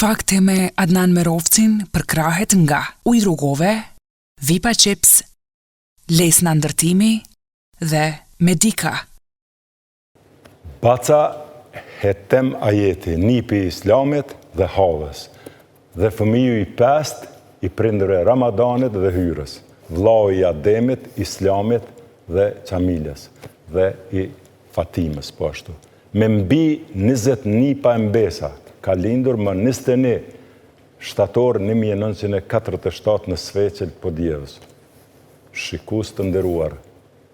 fakte me Adnan Merovcin për krahet nga Ujë Rrugove, Vipa Chips, Lesna Ndërtimi dhe Medika. Baca hetem ajeti, nipi i Islamit dhe havës, dhe fëmiju i pest i prindëre Ramadanit dhe hyrës, vllau i Ademit, Islamit dhe Qamilës dhe i Fatimës po ashtu. Me mbi 20 nipa e mbesa, ka lindur më 21 shtator 1947 në Sveqel Podjevës. Shikus të nderuar,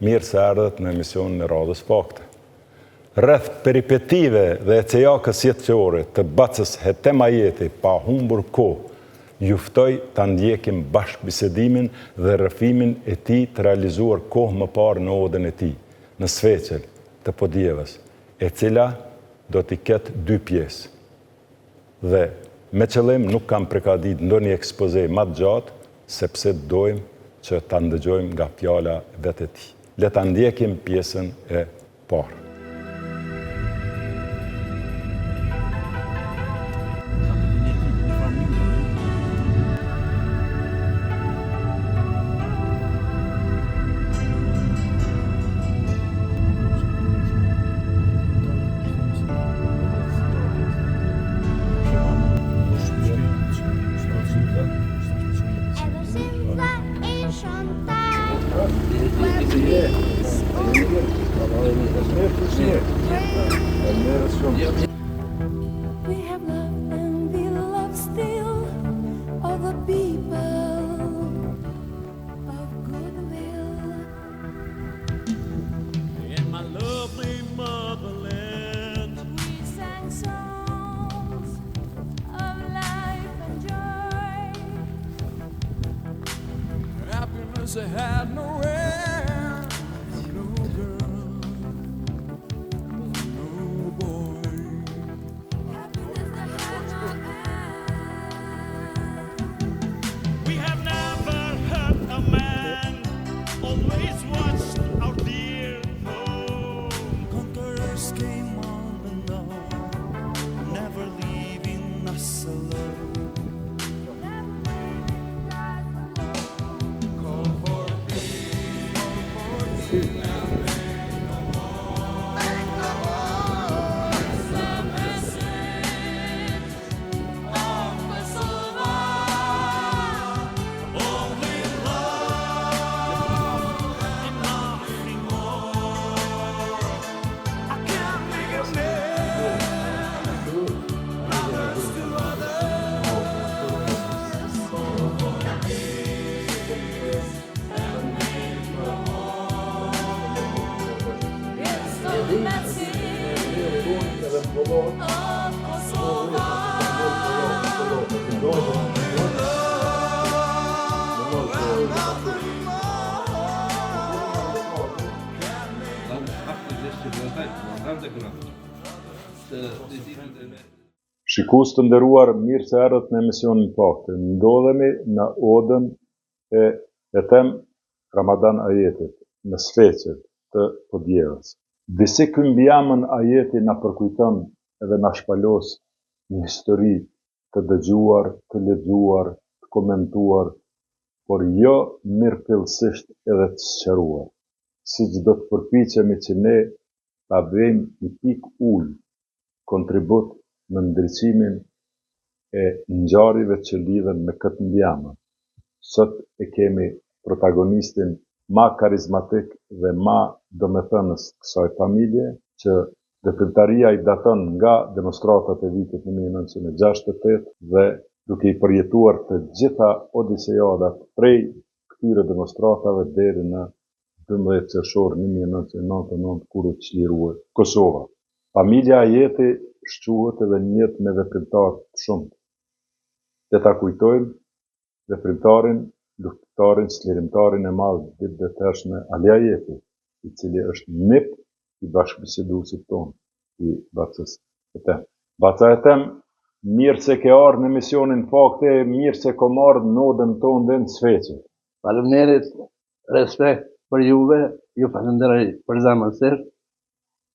mirë se erdhët në emisionin e Radhës Fakte. Rreth peripetive dhe ecejakës jetëqore të Bacës Hetem Ajeti pa humbur kohë, juftoj të ndjekim bashkëbisedimin dhe rrëfimin e tij të realizuar kohë më parë në odën e tij, në Sveqel të Podjevës, e cila do t'i ketë 2 pjesë. Dhe me qëllim nuk kam prekadit ndonjë ekspoze më të gjatë, sepse dojmë që ta ndëgjojmë nga fjala vetë e tij. Le ta ndjekim pjesën e parë. We have loved and we love still all the people of goodwill. In my lovely motherland, We sang songs of life and joy. happiness had no end. No girl, no boy. Happiness that had no end. We have never hurt a man, always watched our dear home. Conquerors came on and on, never leaving us alone. Call for peace, call for peace. Shikus të nderuar, mirë se erdhët në emisionin Fakte. Ndodhemi në odën e Hetem Ramadan Ajetit, në Sveqel të Podjevës. Disi ky mbjamën ajeti na përkujton edhe na shpalos një histori të dëgjuar, të lexuar, të komentuar, por jo mirëfillësisht edhe të sqaruar. Siç do të përpiqemi që ne ta bëjmë një pikë ujë kontribut në ndriçimin e ngjarjeve që lidhen me këtë mbjamën. Sot e kemi protagonistin ma karizmatik dhe ma domethënës kësaj familje, që veprimtaria i daton nga demonstratat e vitit 1968 dhe duke i përjetuar të gjitha odisejadat prej këtyre demonstratave deri në 12 qershor 1999 kur u çlirua Kosova. Familja Ajeti shquhet edhe njët me veprimtar të shumët. Dhe ta kujtojmë veprimtarin, luftëtarin, çlirimtarin e madh ditë dhe tërshme Ali Ajeti, i cili është nip i bashkëbiseduesit tonë, i Bacës Hetem. Baca Hetem, mirë se ke ardhur në emisionin Fakte, mirë se kom ardhur në odën tonë dhe në Sveqel. Faleminderit, respekt për juve, ju falenderoj për zemërsisht,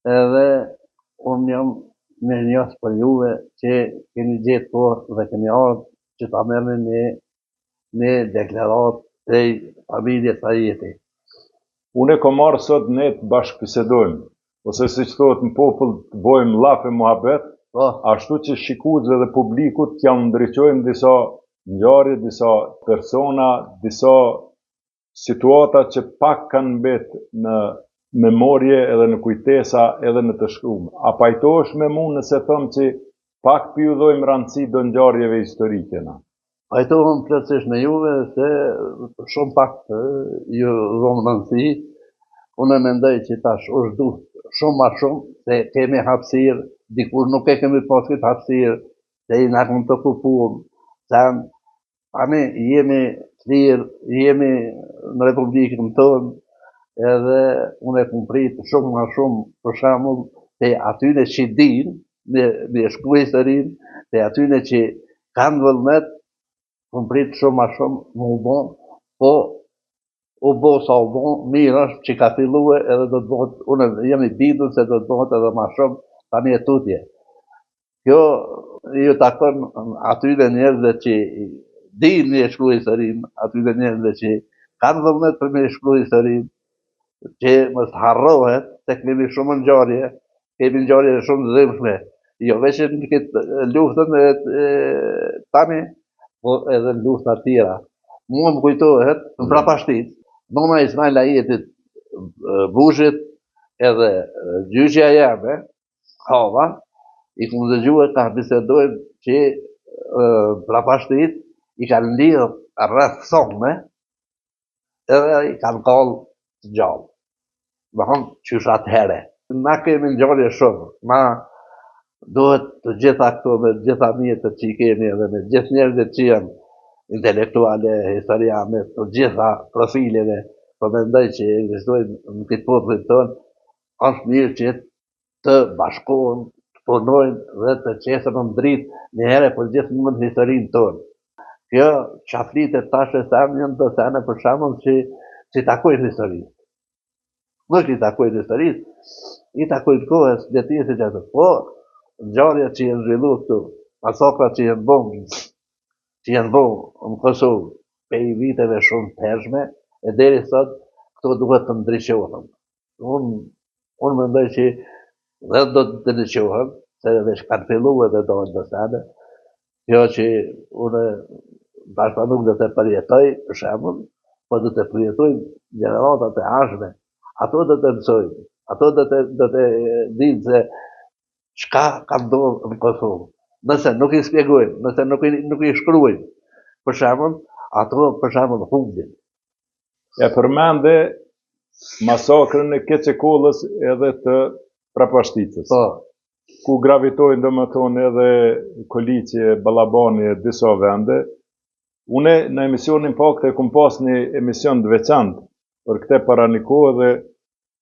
edhe unë jam mirë njës për juve që keni gjetë kohë dhe keni ardhur që ta merrni në deklaratë prej familjes Ajeti. Unë e kom marrë sot ne të bashkëbisedojmë, ose si që thotë në popull të bojmë lafe muhabet, Po, ashtu që shikuesve dhe publikut t'ja ndriqojmë disa ngjarje, disa persona, disa situata që pak kanë mbet në memorje edhe në kujtesa edhe në të shkruar. A pajtohesh me mua nëse them që pak pi u dhojmë rëndësi do ngjarjeve historike na? pajtohem plotësisht me juve se shumë pak ju dhom rëndësi. Unë mendoj që tash është duhet shumë ma shumë se kemi hapësirë, dikur nuk e kemi pas këtë hapësirë, se i na këmë të kupuam, se tani jemi të lirë, jemi në Republikën tonë, edhe unë e këmë pritë shumë ma shumë për shembull te atyre që dinë, me shkruaj historinë, te atyre që kanë vullnet, këmë pritë shumë ma shumë më u bon, po u bo sa u bo, mirë është që ka filluar edhe do të bëhet, unë jam i bindur se do të bëhet edhe ma shumë tani e tutje. Kjo ju takon atyre njerëzve që dinë me shkruaj historinë, atyre njerëzve që kanë vullnet për me shkruaj historinë, që mos harrohet se kemi shumë ngjarje, kemi ngjarje shumë të dhimbshme, jo vetëm në këtë luftën tani, po edhe në lufta tjera. Mua më kujtohet në Prapashtit, nona Ismail Ajetit, Bushit edhe gjyqja jeme, Hava, i këmë dëgjuar ta bisedojnë që Prapashtit i kanë lidhë rreth thome edhe i kanë kallë të gjallë. Më thonë qysh atëhere. Na kemi ngjarje shumë, na duhet të gjitha këto me gjitha mjetët që i kemi edhe me gjithë njerëzit që janë intelektuale, historiane, të gjitha profileve, po mendoj që ekzistojnë në këtë popull tonë, është mirë që të bashkohen, të punojnë dhe të qesën në dritë një herë për gjithmonë historinë tonë. Kjo që flitet tash e sa janë do sene për shembull që i takojnë historisë. Nuk i takojnë historisë, i takojnë kohës letjesë që atë. Po, ngjarjet që janë zhvilluar këtu, masakrat që janë bën, në Kosovë, pe i viteve shumë të hershme, e deri sot këto duhet të ndriçohen. Unë mendoj që dhe do të ndriçohen, se edhe kanë filluar dhe do të sene. Kjo që unë bashkë nuk do të përjetoj, për shembull, po do të përjetoj gjeneratat e ardhshme. Ato do të mësojnë, ato do të dinë se çka ka ndodhur në Kosovë. Nëse nuk i shpjegojnë, nëse nuk i shkruajnë, për shembull, ato për shembull humbin. E përmende masakrën e Keçekollës edhe të Prapashticës, Po, ku gravitojnë domethënë edhe Koliqi, Ballabani e disa vende. Une në emisionin Pakte kum pas një emision të veçantë për këtë para një kohë dhe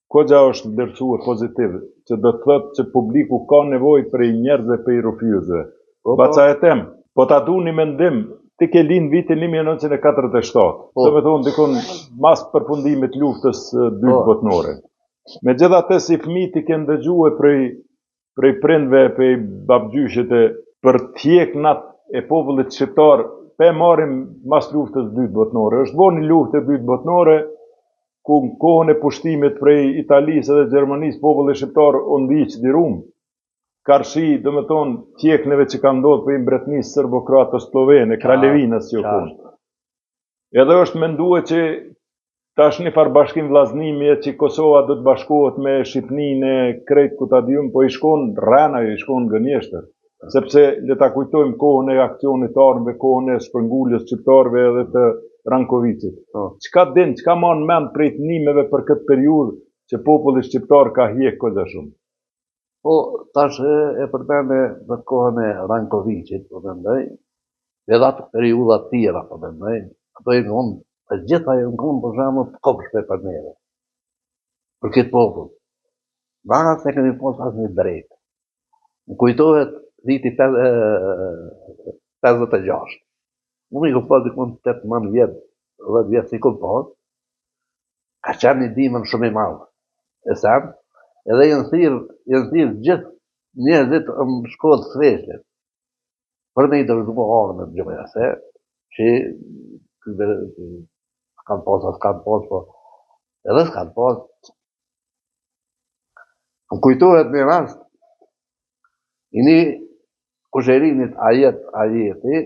Kogja është vlerësuar pozitiv, që do të thotë që publiku ka nevojë për njerëzve për i rufyezve. Baca e tem, po ta du një mendim, ti ke lind vitin 1947, do me thonë dikon mas përfundimit luftës dytë botnore. Megjithatë si fëmijë ti ke ndëgjuar prej prindve, prej babgjyshit për tjeknat e popullit shqiptar, pe marrim mas luftës dytë botnore. Është bo një luftë e dytë botnore, ku në kohën e pushtimit prej Italisë dhe Gjermanisë, populli shqiptar u ndiq dirum. Karshi, do me thonë, tjekneve që ka ndodhur për mbretënisë serbo-kroate slovene, Kraljevinës që konë. Edhe është menduar që tash një farë bashkim vllaznimi që Kosova do të bashkohet me Shqipërinë e krejt ku ta diun, po i shkon rrana, i shkon gënjeshtër. Sepse le ta kujtojmë kohën e aksionit armëve, kohën e shpërnguljes shqiptarëve edhe të Rankovicit. Çka din, çka marrën mend prej të nimeve për këtë periudhë që populli shqiptar ka hjek kogja shumë? Po, tash e përmende në kohën e Rankovicit, po mendoj, edhe atë periudha të tjera, po mendoj, ato e në të gjitha e në për shembull të kopshme për neve. Për këtë popull. Na se kemi pas asnjë drejtë. Më kujtohet viti 56. Unë i ku pas dikun 18 vjet, 10 vjet si ku pas, ka qenë një dimën shumë i madhe. E sam, edhe janë thirr gjithë njerëzit në shkollë sfeshlet, për me i dërzuar orën në gjoja, se që s'kanë pas, s'kanë pas, po edhe s'kanë pas. Më kujtohet një rast, i një kusherinit ajeti,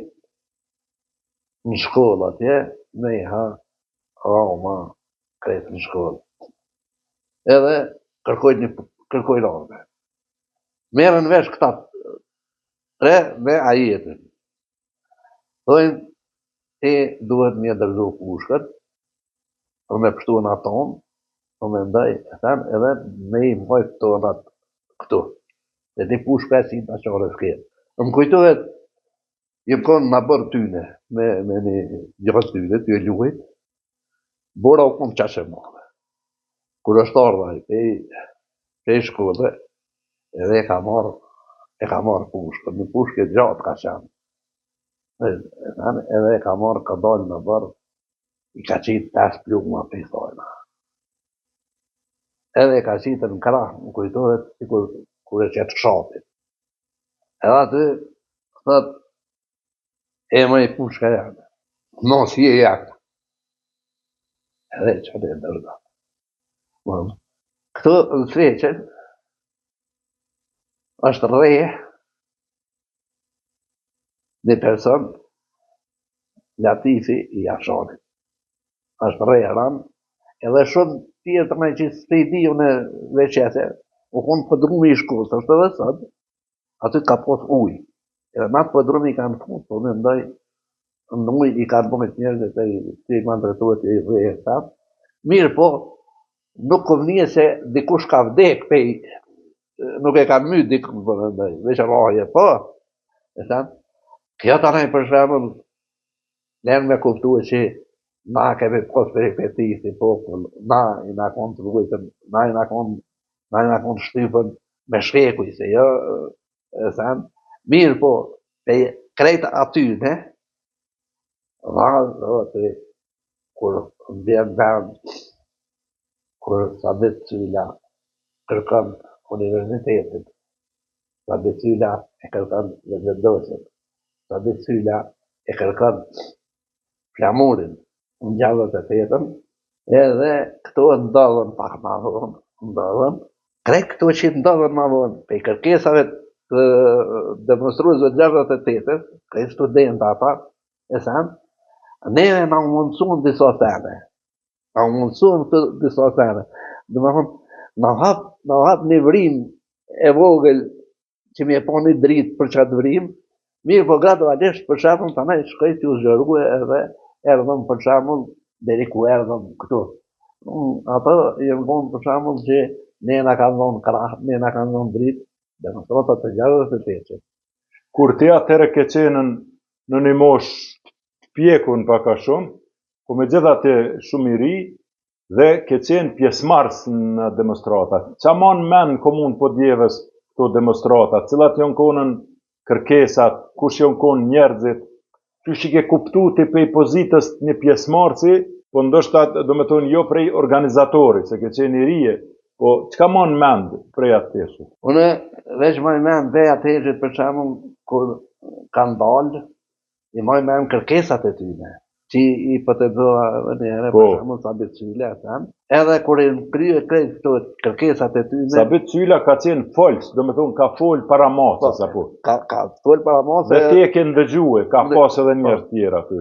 në shkollë atje, me i ha Roma kretë në shkollë. Edhe kërkojnë orëve. Merën vesh këta tre me ajetin. Thojnë, ti duhet me dërzu pushkët, për me pështu në aton, për me ndaj, edhe me i mojtë tonat këtu. Dhe ti pushka e si të aqore s'kjerë. Më kujtohet, jem konë në bërë tyne, me një gjëtë tyne, ty e luajt, bora u konë qashe mëve. Kur është ardhaj, pej shkolle, edhe e ka marrë pushkën, në pushke gjatë ka qenë. Edhe e ka marrë, ka dalë në bërë, i ka qitë 5 pluma për i thojna. Edhe e ka qitë në krah, më kujtohet, si kur e qetë shatit. Edhe aty, thët, e më i pushka janë, mos je jakë. Edhe që të e dërda. Këtu në Sveqen, është rreje një person, Latifi i Jashanit. Është rreje ranë, edhe shumë tjetër me që s'te i di unë veqete, u konë pëdrumi i shkollës, është edhe sëtë, aty ka pos ujë. Edhe në atë pëdrumi i kanë fund, po me ndaj, në ujë i kanë bëmit njerëzit e i kanë drejtuat e i rreje të mirë po, nuk këvnije se dikush ka vdek pej, nuk e ka myt dikush për ndaj, veç rraje, po, e thënë, kjo të nej për shemën, lenë me kuptu e që na kemi pos peripetisi, na i na konë të rrujtën, na i na konë shtypën me shkekuj, se jo, e thënë, mirë po, pe krejtë atyne, rrallë, kur vjen vend, kur Sabit Sylla kërkon universitetit, Sabit Sylla e kërkon vendosjen, Sabit Sylla e kërkon flamurin në 68-ën, edhe këto ndodhen pak ma vonë, krejt këto që ndodhen ma vonë, pe kërkesave të demonstruesve 68-ës, krejt studenta ata, e sanë, neve na mundësun disa sene. Na mundësun disa sene. Dhe me thonë, na hap një vrim e vogël që mi e po një dritë për qatë vrim, mirë po gradualisht për shembull të nej shkojt ju zgjerue edhe erdhëm për shembull deri ku erdhëm këtu. Ato jenë konë për shembull që ne na kanë dhonë krah, ne na kanë dhonë dritë, dhe në trotat të gjarë dhe të teqe. Kur ti atëre ke qenën në një mosh pjekun paka shumë, po me gjitha të shumë i ri, dhe ke qenë pjesëmarrës në demonstrata. Qa mon men komun po djeves këto demonstrata, cilat janë konën kërkesat, kush janë konë njerëzit, që shi ke kuptu të pej pozitës një pjesëmarrësi, po ndoshta do me thonë jo prej organizatori, se ke qenë i rije, po qka mon mend prej atë teshët? Une veç moj mend dhe atë teshët për shembull kur kanë dalë, i moj mend kërkesat e tyne, që i pëtëzoha njëre, për shembull Sabit Sylla, edhe kur i krye krejt këto kërkesat e tyne. Sabit Sylla ka qenë folës, do me thonë ka folë para masës, apo? Ka folë para masës. Dhe ti e ke ndëgjue, ka pas edhe njerë tjera të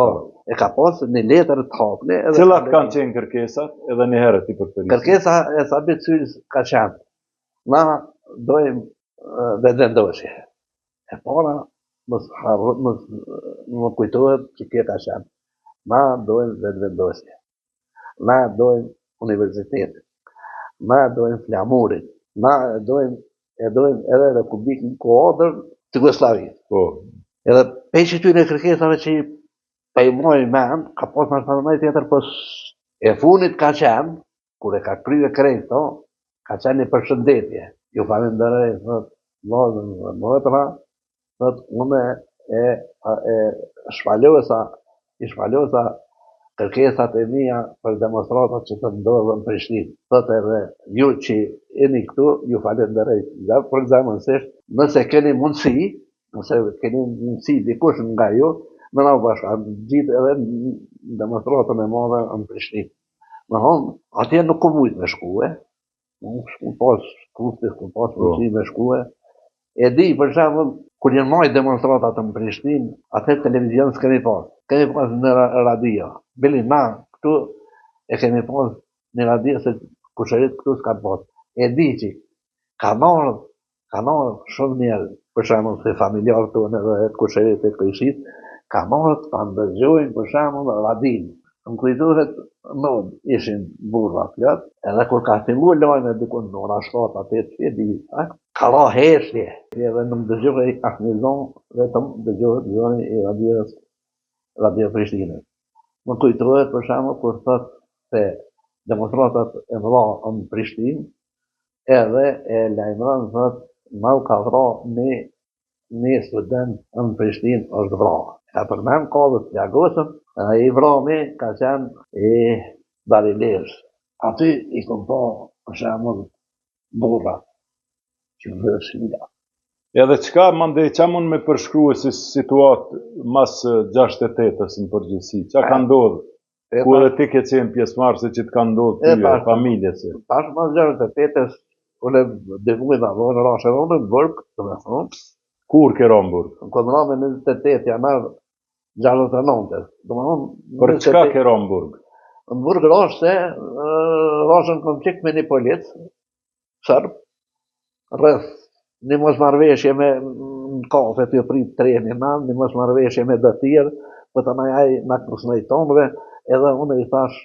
Po, e ka pas një letër të hapne. Cilat kanë qenë kërkesat, edhe një herë ti përfërisë? Kërkesa e Sabit Syllës ka qenë, na dojmë vendosje. E para, më kujtohet që kjo ka qenë. Na dojmë vendosje. Na dojmë universitetin. Na dojmë flamurin. Na dojmë edhe Republikën Kuadrën të Jugosllavisë. Po. Edhe pe që ty në kërkesave që pe moj men, ka pas në shpanëmaj tjetër, pës e funit ka qenë, kur e ka krye krejto, ka qenë një përshëndetje. Ju falenderoj, thot, mëtra, thot, unë e shpalosa kërkesat e mia për demonstratat që të ndodhen në Prishtinë. Thotë edhe ju që jeni këtu, ju falenderoj. Ja përgjithësisht, nëse keni mundësi dikush nga ju, me na bashkangjitë edhe në demonstratën e madhe në Prishtinë. Më thonë, atje nuk ku mujt me shkue, nuk pas kushte, nuk pas mundësi me shkue. E di, për shembull, kur janë marrë demonstratat në Prishtinë, atë televizion s'kemi pas. Kemi pas në radio. Bili na këtu e kemi pas në radio se kushërit këtu s'kan pas. E di që kanë ardhur shumë njerëz, për shembull se familjarët tonë edhe kushërit e Krishtit, kanë ardhur ta ndëgjojnë për shembull radion. Më kujtohet non ishin burra plot, edhe kur ka filluar lajme diku në ora 7-8 di, ka ra heshtje. Edhe nuk dëgjoj asnjë zonë, vetëm dëgjoj zonë e Radio Prishtinës. Më kujtohet për shembull kur thotë se demonstratat e mëdha në Prishtinë, edhe e lajmëron thotë ma u ka vra një student në Prishtinë është vra. Ka përmend kohët plagosëm, ai vrami ka qenë i Dalilesh. Aty i kom pa për shembull burra që vëshila. Edhe çka mandej, qa mund me përshkrua si situatë mas 68-ës në përgjithësi? Qa ka ndodhë? Ku edhe ti ke qenë pjesëmarrëse që të ka ndodhë tyje, familjes? Tash mas 68-ës, unë devujt avon rashe në Burg, të me thonë. Kur ke ra në Burg? Në kodrame 28 janar 69-ës. Për çka ke ra në Burg? Në Burg rash se rashën konflikt me një policë, sërb, rreth një mosmarrëveshje me në kafe të prit treni na, një mosmarrëveshje me dëtirë, për të najaj në kësnej tonëve, edhe unë i thash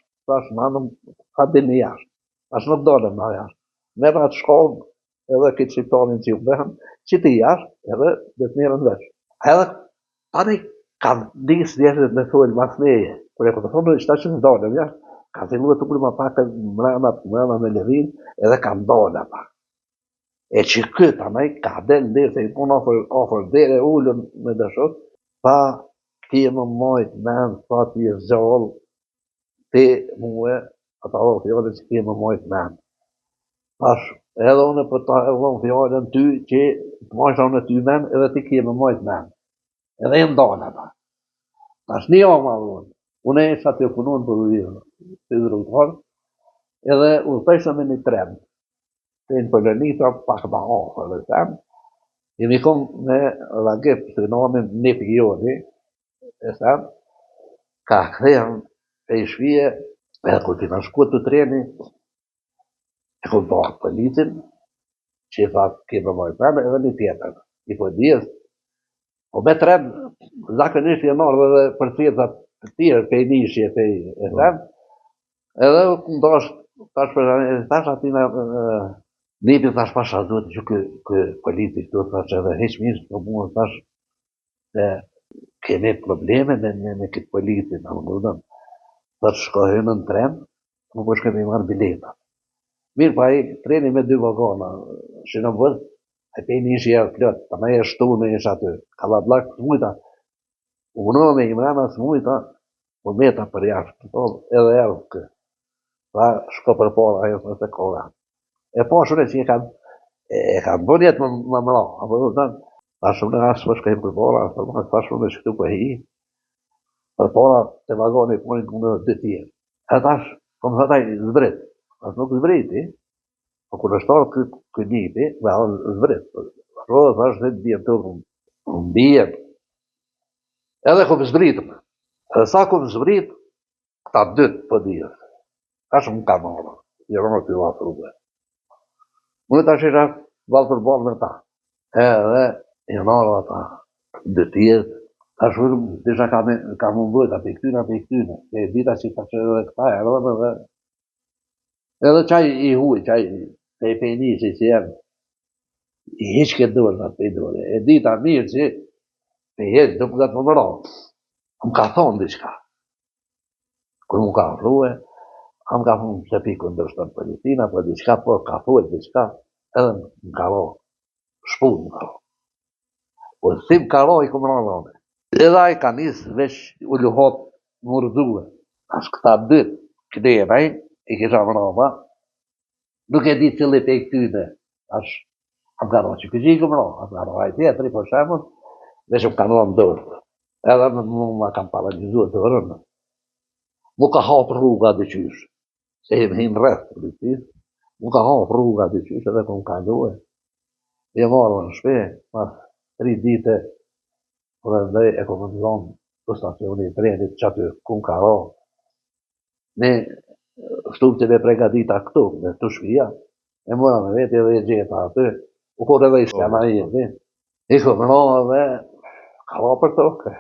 nanëm, ka dini jashtë. Tash nuk dolem na jashtë. Merë atë shkollë, edhe këtë shqiptarin që ju bëhem, që ti jashtë, edhe dhe të mirën veç. Edhe tani kam disë vjetët me thullë mas neje, kur e këtë thonë, ishta që në dolem jashtë, kam filluar të kulma pak mrena me levin, edhe kam dolem pak. E që këtë anaj ka del dhe se i punë ofër dhere ullën me dëshot, pa kemë majtë men, pa t'i zgjallë, ti muë, ata o fjallë që kemë majtë men. Tash, edhe unë për ta edhe fjallën ty që të majtë në ty men, edhe ti kemë majtë men. Edhe e ndalë ata. Tash një ama unë e isha të punun për të drujtarë, edhe u theshëm me një tren. Në Polonita pak ma ofër dhe tem, jemi kom me lagip të nomin një pjoni, e tem, ka këthejmë e i shvije, edhe kur kina shku të treni, e kom bërë policin, që i tha kime mojtën, edhe një tjetër, i po dhjes, po me tren, zakonisht jenë ardhë dhe për tjetat të tjerë, pe i nishje, pe i e tem, edhe tash atina, Nipi thash pasha duhet që kë politik të thash edhe heq mirë të mua thash se kemi probleme me këtë politik në mërdëm. Thash shkohën në tren, më po shkemi marrë bileta. Mirë pa i treni me 2 vagona, që në vëd, e pe një ishë jërë plët, pa me e shtu me ishë aty, ka la blak së mujta, unë me i mrena së mujta, po meta për jashtë, edhe erë kë. Tha shko për para, ajo së nëse koga. E po shune që e kanë bërë jetë më mëra, apo dhe të ta shumë në asë më shkajmë për para, ta shumë në që këtu për hi, për para të vagoni punin këmë në 2 tjerë. E tash, kom thëtaj zbrit, asë nuk zbriti, po kur është tarë këtë njipi, me alë zbrit, rodë thash dhe të bjetë të në bjetë, edhe kom zbritëm, edhe sa kom zbrit, këta 2 për dhjës, ka shumë ka marë, jërënë të vatë rrugë. Unë tash isha valë për balë në ta. Edhe janë arë ata 2 tjetë. Tash unë disha ka më mbëjt, api këtyne. E dita që tash edhe këta e rëmë dhe... Edhe qaj i huj, qaj pe i penisi që jenë. I heq këtë dorë në pe i dorë. E dita mirë që pe i heq, dëmë gatë më mëra. Më ka thonë diçka. Kër më ka rruhe, am ka thonë që pikë ndërshtë në Palestina, për diçka, po ka thuet diçka, edhe më ka ro, shpunë më ka ro. Po si më ka ro, i këmë rrëve. Edhe a i ka njësë veç u luhot më rëdhuë. As këta dytë, këdemaj, I kisha mrapa, nuk e di cili pe këtyne, tash, am ka që këgjikë mrapa, am ka ai tjetëri, për shembull, dhe që më kanë rënë dorë. Edhe më kam paralizuar dorën. Mu ka hapë rruga dyqysh, se hinë rreth policisë, mu ka hapë rruga dyqysh edhe kom kaluar. E marrë në shpe, pas 3 dite, kur e ndaj e kom zonë të stacioni I trenit që aty kum ka ra. Ne shtuptin e pregadita këtu, në të shpia, e mora me veti edhe e gjeta aty, u kur edhe I shkema I edhe. I kom ra dhe ka ra për tokë.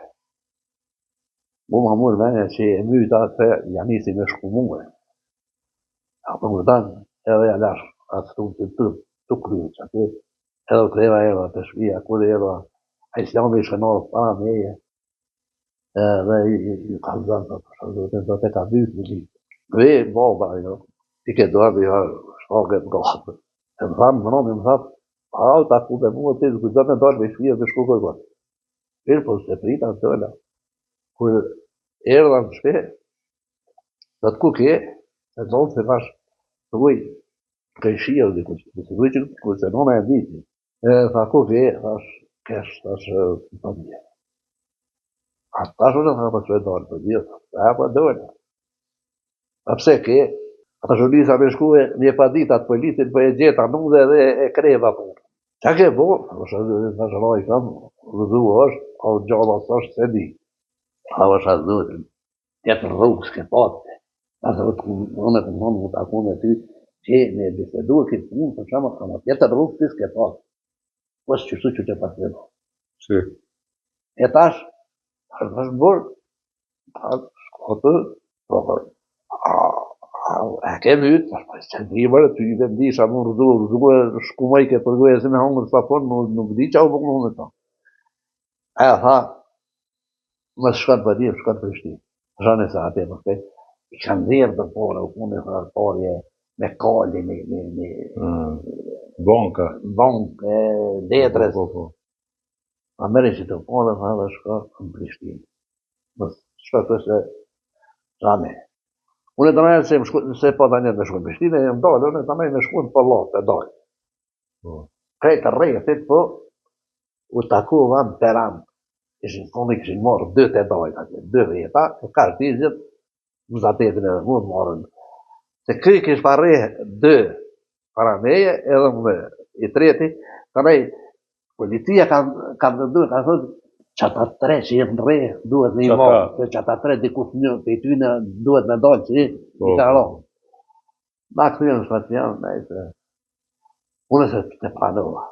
Mu ma mërë me që e myta se ja nisi me shku muë. A për më tanë edhe ja lash atë shtuptin të kryu që aty. Edhe kreva era të shpia, kur era, a Islami shënorë para meje, dhe I ka zënë të shërdojtë, do të ka dytë në gjithë. Ve, baba, jo, I ke doarë, ja, shpaget gatë. E më thamë, më nëmi më thamë, a ta ku me mua të të kujtë me dalë me shpia të shku kërë. Pirë, po se prita të tëlla. Kur erdha në shpe, dhe të ku ke, e zonë se thash, të uj, këj shia dhe të uj që kërse nëna e diti. E tha ku ke, thash, kesh, thash, të mje. A tash unë tha për që e dalë për gjithë, e për dojnë. A pse ke, ata shurisa me shkue, një pa dit atë politin për e gjeta nude dhe e kreva për. Qa ke bo? Thash raj kam, rëzu është, a gjalla së është se di. A është atë dhëtën, tjetë rrugë s'ke patë. Asa unë të mënë më taku me ty, që me bisedu këtë punë, për shama, ama tjetë rrugë të s'ke patë. Po së qështu që të pasë dhe. Si. E tash bërë, shkotë, e ke mytë, që në bërë, ty I vendisha më rëzu, shku më I ke përgojë se me hongër sa fonë, nuk di qa u bëgë më ta. E tha, më shkatë për dirë, shkatë për shti. Shane sa atë e më shpet, I kanë dhirë dhe pore, u punë e thërë me kalli, me Banka. bankë, letres. Po. A meri që të pore, tha dhe shkatë në Prishtinë. Më shkatë se shane. Unë e të nëjë se pa të njëtë me shku në Prishtinë, e më dalë, unë e të nëjë me shku në Pallatë, e dalë. Krejtë rejtë, po, u taku vam Peran. Unë I këshin marrë 2 të dajt atje, 2 veta, e kartizit, më zatetin edhe mu marrën. Se këj kish parre 2 para meje, edhe më I treti, ka nej, policia ka vëndu, ka thënë, që ata 3 që jenë në re, duhet në I marrë, se që ata 3 dikus një, pe I tyne duhet me dalë që I ka ra. Ma këtë në stacion, nejse, unë se të pranova,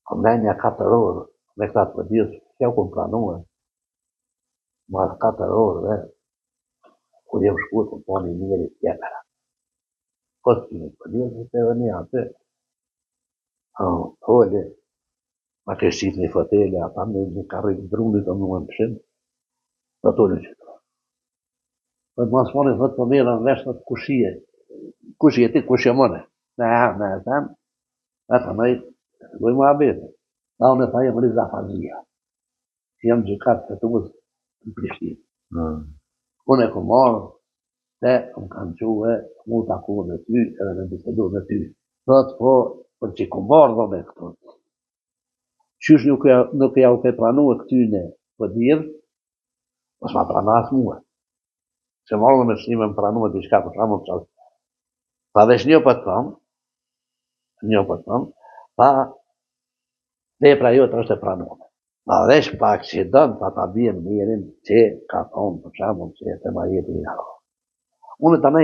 kom nenja 4 orë, me këta të përdisë, që u kom pranuar, ma 4 orë dhe, kur jem shku të poni njëri tjepera. Këtë që në përdisë, të edhe një atë, holi, ma kështit një fotele, ata me një karrit drunit të më pëshim, dhe të në qëtë. Dhe të mas poni, dhe të përmira në veshtat kushie ti, kushie mëne, me e tem, dhe të nëjtë, dhe më abete. Da unë e tha jem Riza Fazia, që jam gjëkat të tëmës në Prishtinë. Unë e ku marë, se më kanë quhe, mu taku me ty, edhe me bisedu me ty. Thot, po, për që ku marë dhe me këtu. Qysh nuk ja u ke pranu e këtyne për dirë, mos ma pranas mua. Se marë dhe me shime më pranu e diçka për shamë më qalë. Tha vesh një për tëmë, tha, vepra jote është e pranuar. Ma vesh pak që dënë, pa ta bjen mirin që ka thonë për shamë që e të ma jeti një haro. Unë të me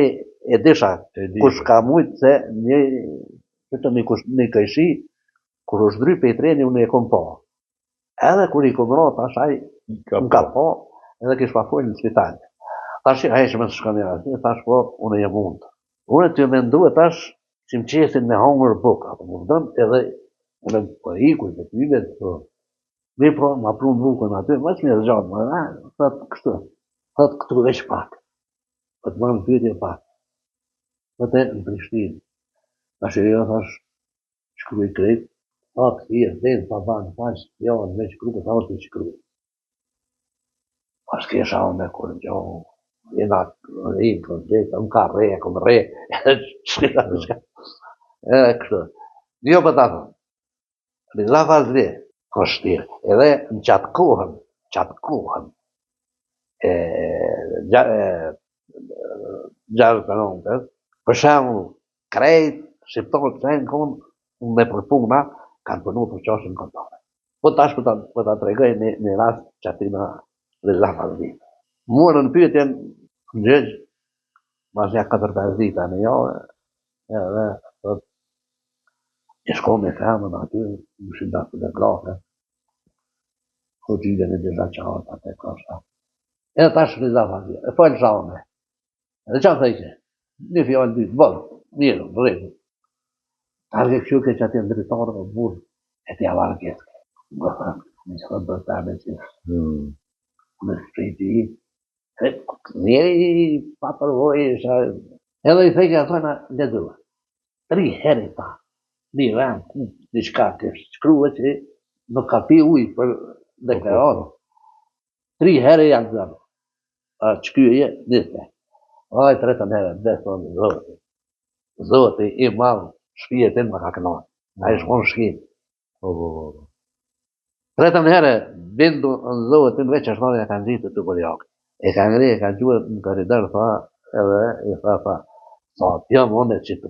e disha, kush ka mujtë se një këjshi, kur është dry pe I treni, unë e kom pa. Edhe kur I kom ra, tash aj, më ka pa, edhe kish pa folë në spital. Tash I heshme së shkën e asë, tash po, unë e mundë. Unë të mendu e tash, që më qesin me hongër buka, të më dëmë, edhe unë për ikuj për tyve, mi pro, ma prunë bukën aty, më që me zxatë, thëtë kështu, thëtë këtu veç pak, për të marë në pyetje pak, thëtë në Prishtinë. Tash e jo thash, shkruj krejt, thëtë thirë, dhejnë, pa banë, thash, jo, në veç krupe, thëtë të shkruj. Pas kesha unë e kur gjohë, jena rinë, kontekta, më ka re, kom re, shkita, shka. Kështu. Jo për ta thonë, Riza Fazli, kështirë, edhe në qatë kohën, gjarë të nëntës, për shemull, krejt, shqiptorët që në konë me përpuna, kanë përnu për qoshin kontore. Po tash për ta tregoj një rast që atina Riza Fazli. Muarën pyetjen në gjëgjë, mas ja 4-5 dita në javë, edhe thot, e shko me femën aty, më shinda të dhe grafe, ku gjyde në gjitha qatë, atë e koshta. Edhe tash Riza Fazli, e falë shame. Edhe qa thejke? Një fjallë dytë, bëllë, mirë, rrejtë. Targe këshu ke që ati në dritarë dhe burë, e t'ja varë kjetë. Më thëmë, në që thëmë bërta me që në shprejti i. Njeri pa përvoj, edhe i thejke atojna ledua. 3 herë ta, një vend, një shka të shkruve që nuk ka pi ujë për deklaratë. 3 herë janë zëmë. Qkyje, niste. Aj, 3 herë, besën Zoti. Zoti i malë, shpije të në më ka kënonë. A i shkonë shkinë. 3 herë, bindu në Zoti në veç ashtonë e kanë gjitë të përjakë. E kanë ngri, e kanë gjuhet në koridor, tha, edhe i tha, sa t'ja mëne që të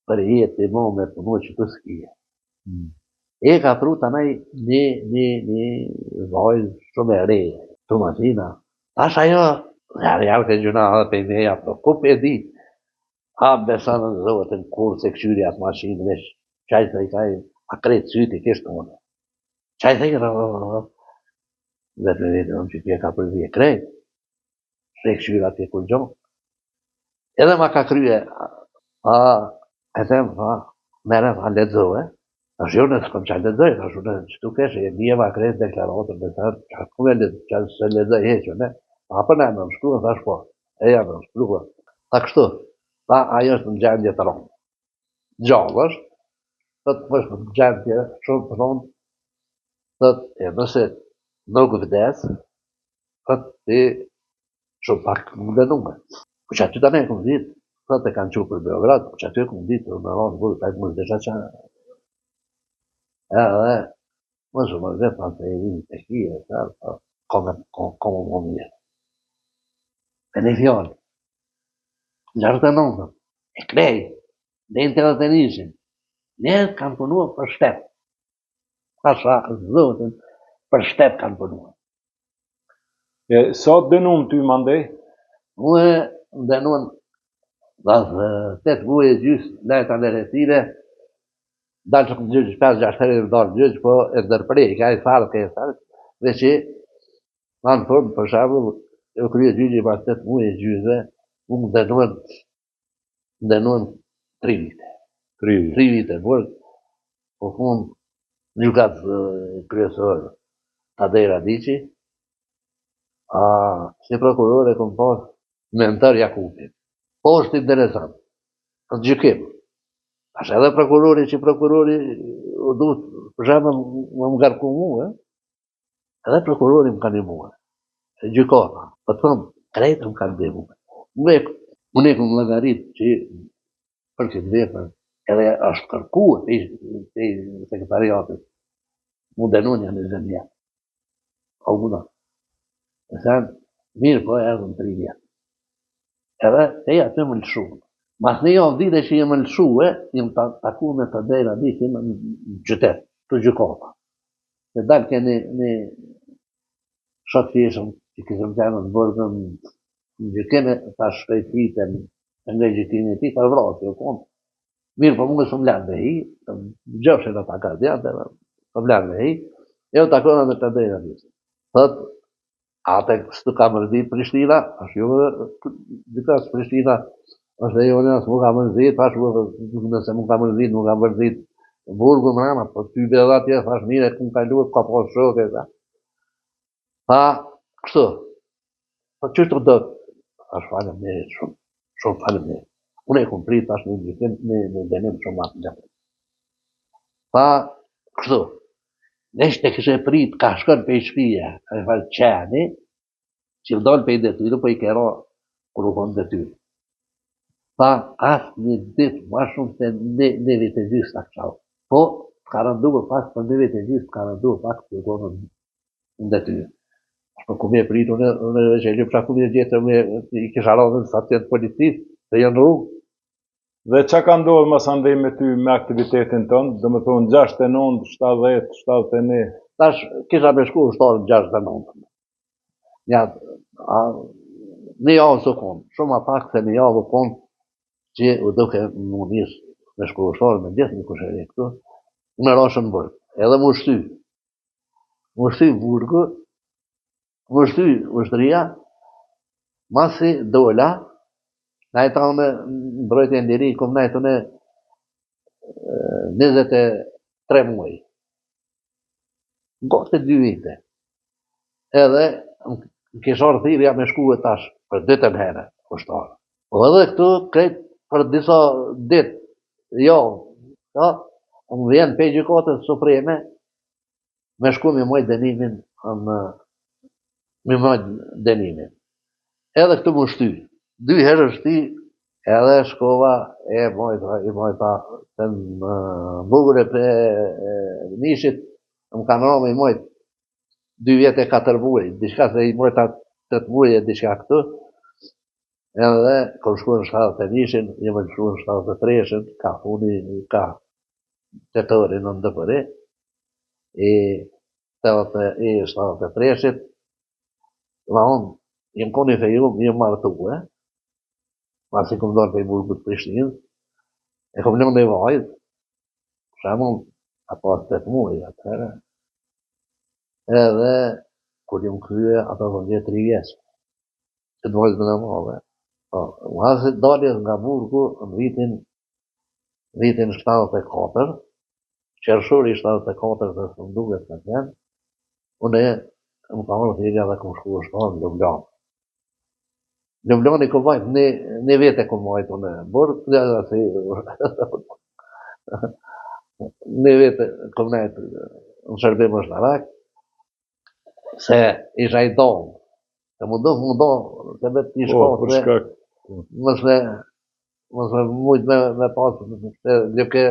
për jetë i më me punu që të s'kije. E ka pru të nej një vajzë shumë e re, të masina. Tash ajo, real ke gjuna edhe pe meja, për ku pe di, a besanë në Zotin kur se këshyri atë mashinë, vesh, qaj të i kaj, a kretë syti kishtë une. Qaj të i dhe të vetë në që tje ka përvije krejtë, se këshyra tje kur gjohë. Edhe ma ka krye, e them, mere ma ledzove, a shjone s'kom qaj ledzoj, a shune që tu keshe, e njeva krejtë deklaratër, dhe thërë, që kume që se ledzoj heqo, ne? A për ne më shkruhe, thash po, e ja më shkruhe. Ta kështu, ta ajo është në gjendje të ronë. Gjallë është, të të është në gjendje shumë të ronë, të e nëse nuk vdes, të ti shumë pak më denume. Po që aty të ne e këmë ditë, të të kanë qurë për Beograd, po që aty e këmë ditë, në ronë, burë, të e më zdesha që. Edhe, më shumë më zetë, të e vinë të kje, komë më mirë. E një fjallë, gjarë të nëndën, e krej, dhe në të nishin, njerë kanë punua për shtep. Pasha Zotin, për shtep kanë punua. Sa dënum ty mandej? Uë dënuan, dhe 8 muaj e gjysë, lejta në retire, dalë që këmë gjyqë 5-6 herë në dalë gjyqë, po e ndërprej, ka e farë, dhe që, në formë, për shabë, e krye gjyqë i pas 8 muaj e gjysëve, unë dënuan 3 vite. 3 vite, po unë gjykatë kryesorë, Tadej Radiqi, si prokuror e këmë pas Mentor Jakupi. Po është interesant, në gjykim. Ashtë edhe prokurori u duhet, për shemë më ngarku mua, edhe prokurori më kanë i mua. E gjykona, për të thëmë, krejtë më kanë dhe mua. Unë e këmë lëgarit që për këtë vepër, edhe është kërkuë të sekretariatit, mu denunja në zënja. A u muna. E sen, mirë po e erdhën 3 vjetë. Edhe e atë më lëshuë. Mas në javë dite që jem lëshuë, jem taku me të dhejra dikim në qytet, të gjykota. Dhe dalë ke një shok fjeshëm që kësëm qenë në bërgën në gjykime, ta shpejtitën nga gjykimi ti, ta vrasë, jo konë. Mirë po më së më lanë dhe hi, gjëshë në ta kardiate, të më lanë dhe hi, e o takona me të dhejra dikim. Thëtë, atë së të ka mërzit Prishtina, është jo dikës Prishtina, është e jo nësë mu ka mërzit, nëse mu ka mërzit, mu ka mërzit burgu më rama, po ty bedha tje, thash mire, ku më ka luet, ka pas shoke, ta, kështu, po qështë të dëtë, thash falem me, shumë falem me, unë e kumë prit, thash në denim shumë atë në gjepë. Ta, kështu, neshte kështë e prit, ka shkën për i shpija, ka e falë qeni, që vdojnë për i detyru, për i kero kur u konë detyrë. Tha, asë një ditë ma shumë se një vit e gjysë ta këshau. Po, ka rënduar pak për një vit e gjysë, ka rënduar pak që u konë në detyrë. Po ku me pritur në veçelju, pra ku me gjetër me i kisha radhën sa të jetë policisë, se janë rrugë. Dhe që ka ndodhë mas andej me ty me aktivitetin tënë, dhe me thonë 69, 70, 71, Tash, kisha me shku shtarë 69. Një javë së konë, shumë a pak se një javë konë që u duke më njësë me shku shtarë me gjithë një kusheri këtu, me rashën bërë, edhe më shty. Më shty burgë, më shty ushtëria, masi dola, na e tonë mbrojtje e liri, kom na e tonë 23 muaj. Gote 2 vite. Edhe në kishar thirja me shku e tash për ditën herë, ushtarë. Po edhe këtu krejt për disa ditë, javë, më vjen pe gjykatës supreme me shku me moj dënimin Edhe këtu më shty. 2 herë shty, edhe shkova e mojta të në bugre për nishit, më kanë rome i mojt 2 vjetë e 4 muaj, diçka se i mojta 8 muaj e diçka këtu, edhe kom shku në 71-shin, jemi në shku në 73-shin, ka funi, ka qëtëri në ndëpëri, i 73-shit, dhe unë, jem koni feju, jem martu, masi kom dorë për i burgut Prishtinë, e kom lënë në vajt, shamon, a pas 8 muaj, atëherë, edhe, kur jem krye, ato dhe një 3 vjesë, që të vajzë me në mave. Masi daljes nga burgu, në vitin 74, qershori 74 dhe së nduket në qenë, unë më ka marrë thirrja dhe kom shku shtarë në Ljubljanë. Ljubljani kom vajt, një vete kom vajt unë e burg, një vete kom nejt në shërbim është narak, se isha i donë, se më donë, se vetë një shkatre, mësme mujt me pasë, se ljëke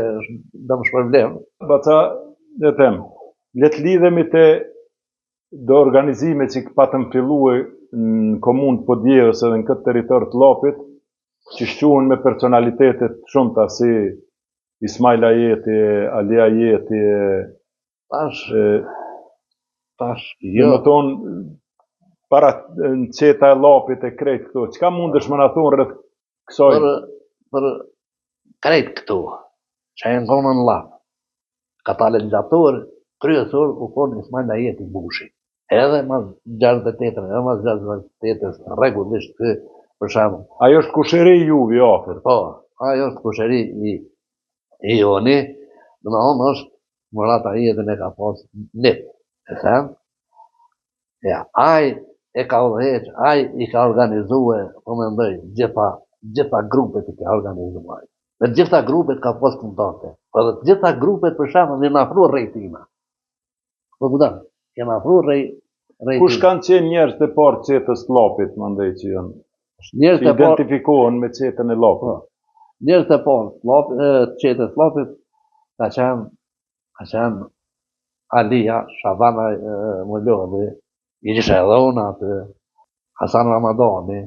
dëmë shpërblem. Baca, dhe tem, letë lidhemi të do organizime që patëm filluë në komunë Podjevës edhe në këtë teritor të Llapit, që shquhen me personalitetet shumëta si Ismail Ajeti, Ali Ajeti, Tash, jo. Më tonë, para në qeta e Llapit e krejt këto, qëka mundesh më në thonë rrët kësoj? Për krejt këto, që e në konë në Llap, ka talentator, kryesor, u konë Ismail Ajeti Bushi. Edhe mas 68, edhe mas 68, regullisht kë, për shemë. Ajo është kusheri juvi, afer. Po, ajo është kusheri i joni, dhe në onë është Murat Ajetin e ka pas nip, e them, aj e ka udheq, aj i ka organizue, po me ndoj, gjitha grupet i ka organizue. Dhe gjitha grupet ka pas kontakte. Po dhe gjitha grupet për shemë dhe në afru rejtina. Po këta, kena afru rejtina. Kush kanë qenë njerëz të parë qetës të Llapit, më ndej që janë? Që identifikohen me qetën e Llapit. Njerëz të parë të qetës Llapit ka qenë Alia, Shabana Mullohi, Irisha edhe unë atë, Hasan Ramadani,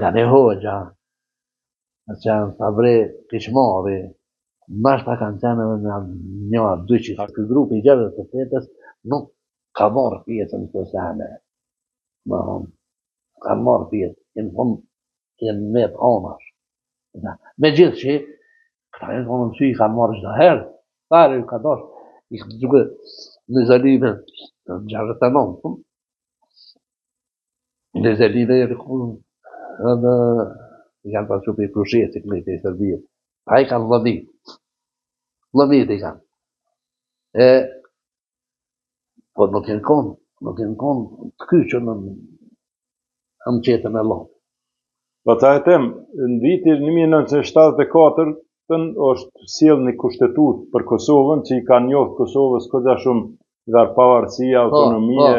Gani Hoxha, ka qenë Sabri Kishmari, nashta kanë qenë edhe një 200. Ky grupi i gjerëve të qetës nuk ka marrë pjesën të sene. Ka marrë pjesë, jenë met anash. Me gjithë që, këta e konë mësy i ka marrë gjithë herë, tare ka dash, i këtë gjukë në zëllime në 69, në zëllime e rëkullë edhe i kanë pasu për i krushet, si këmejtë i Sërbije. A i kanë lëmit i kanë. Po nuk jenë konë të kyqën në qetën e Llapit. Po ta e tem, në vitin 1974, është sjellë një kushtetut për Kosovën, që i ka njohë Kosovës këgja shumë nga pavarësia, autonomie,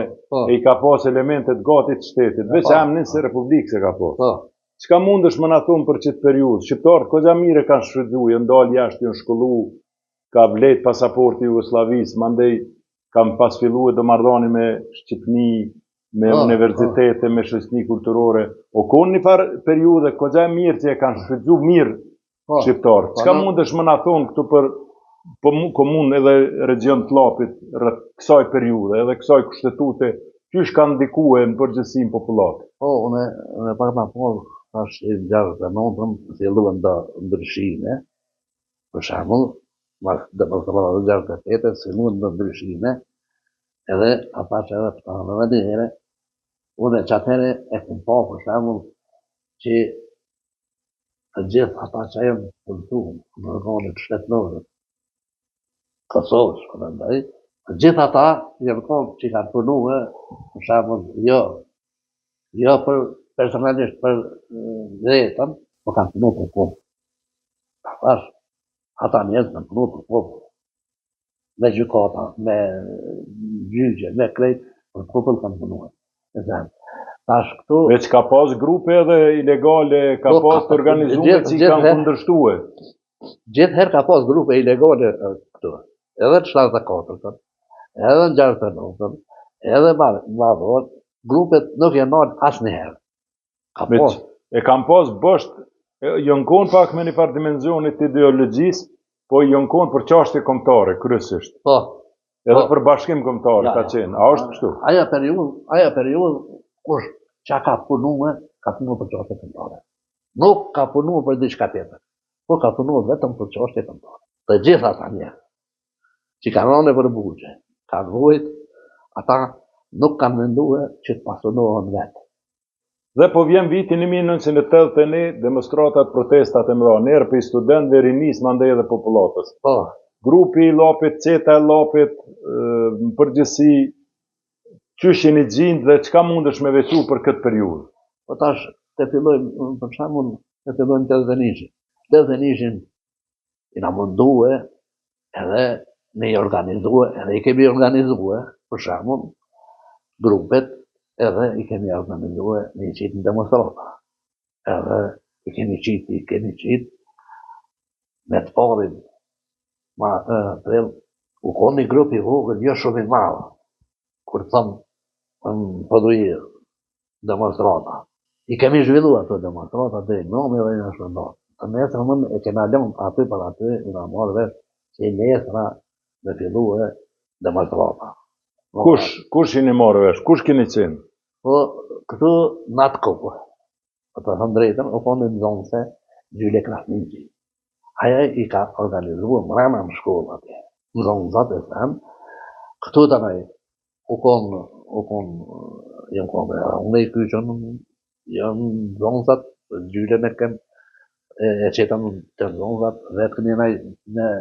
e i ka pas elementet gati të shtetit, veç emnin se Republikë se ka pas. Çka mundesh më na thonë për çet periudhë? Shqiptarët koha mire kanë shfrytzuar, janë dalë jashtë, janë shkollu, ka vlet pasaporti Jugosllavisë, mandej kam pas filluar domardhani me Shqipni, me universitete, me shoqëni kulturore. O konë një farë periudhë koha mirë që e kanë shfrytzuar mirë shqiptarët. Çka mundesh më na thonë këtu për komunë edhe region të Llapit rreth kësaj periudhe, edhe kësaj kushtetute, qysh kanë ndikuar në përgjithësi në popullat? Po, unë pak më parë tash i 69-ën filluan të ndryshime. Për shembull, demonstratët e 68-s filluan të ndryshime, edhe ata që edhe përtanëve dhe here, unë që atëhere e këm pa për shembull që të gjithë ata që janë punëtuar në organit shtetërore, Kosovës, të gjithë ata janë konë që kanë punuar, për shembull, jo për personalisht për drejtën, po kanë punuar për punë. Tash, ata njerëz kanë punuar për popull. Me gjykata, me gjyqje, me krejt, për popull kanë punuar. Tash këtu... Veç ka pas grupe edhe ilegale, ka pas të organizuar që i kanë kundërshtuar. Gjithherë ka pas grupe ilegale këtu. Edhe në 74-ën, edhe në 69-ën, edhe madhor, grupet nuk janë nërë asë njëherë. E kam pas bësht, janë konë pak me një farë dimenzionit ideologjisë, po janë konë për çështje kombëtare, kryesisht. Po. Edhe për bashkim kombëtar ka qenë, a është kështu? Aja periudhë, kush që ka punuar për çështje kombëtare. Nuk ka punuar për diçka tjetër, po ka punuar vetëm për çështje kombëtare. Të gjitha ata njerëz që kanë rënë për burgje, kanë vujt, ata nuk kanë menduar që të pasunohen vetë. Dhe po vjen viti 1981, demonstratat, protestat e mëdha, nërë për studentëve, rinis, mandej edhe popullatës. Po. Grupi i Llapit, Ceta e Llapit, në përgjithësi, qysh jeni gjindë dhe çka mundesh me veçu për këtë periudhë? Po tash, të fillojmë, për shembull, të fillojmë të Zdenishin. Të Zdenishin i na mundue edhe ne i organizue, edhe i kemi organizue, për shembull, grupet, edhe i kemi organizue në i qitë në demonstrata. Edhe i kemi qitë, me të parin, u konë një grup i vogël, jo shumë i madh, kur thëmë në përdujirë, demonstrata. I kemi zhvillu ato demonstrata dhe i nëmi dhe i në shëndonë. Të nesër mën e kena lëmë aty për aty, i në marrë vesh, që i nesëra me fillu e demonstrata. Kush i në marrë vesh? Kush keni qenë? Po, këtu në atë kopë, të thëmë drejtën, u konë në zonë se Gjyle Krasnigi. Aja i ka organizuar mrena në shkollë atje, në zonë zatë e thëmë, këtu të nëjë, janë konë, unë i kyqën, janë zonë zatë, Gjyle në kemë, e qetën të zonë zatë, vetë kënë jenaj në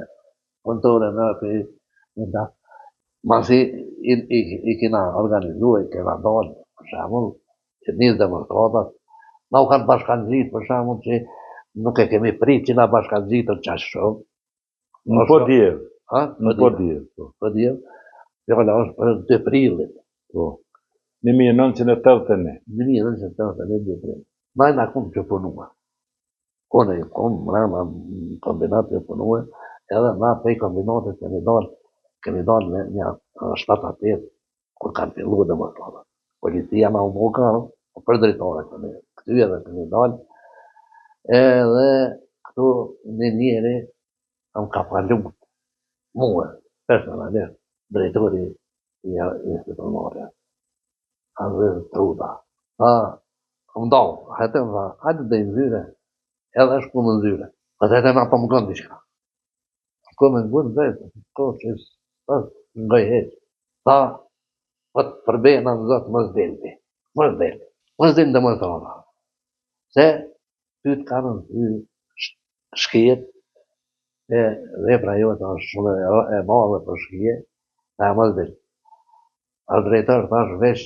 kontore në për në da. Masi i kina organizuar, i kina dalë, për shemull, që njës demonstratat, na u kanë bashkangjitë, për shemull, që nuk e kemi pritë që na bashkangjitën qashtë shumë. Në po djevë. Në po djevë. Po djevë. Fjalla është për 2 prillit. Po. 1981. 1981, 2 prillit. Na i na kumë që punua. Kone i kumë, mrena kombinat që punua, edhe na pej kombinatet kemi dalë me një 7-8, kur kanë fillu demonstratat. Policia na u mokarë, për drejtore këty edhe kemi dalë, edhe këtu në njeri am ka palut mua, personalisht, drejtori i institucionale. Andrë Truda. Më dalë, hajte më tha, hajte dhe i nëzyre, edhe është ku më nëzyre. Hajte nga po më gënë diqka. Ku më gënë dhejtë, ko që nga i heqë. Tha, përbejnë në zëtë më zdelti. Më zdelti dhe më zdelti. Se, ty të kanë në shkijet, e vepra jo të është shumë e madhe për shkijet, e më zdelti. A drejtër të është vesh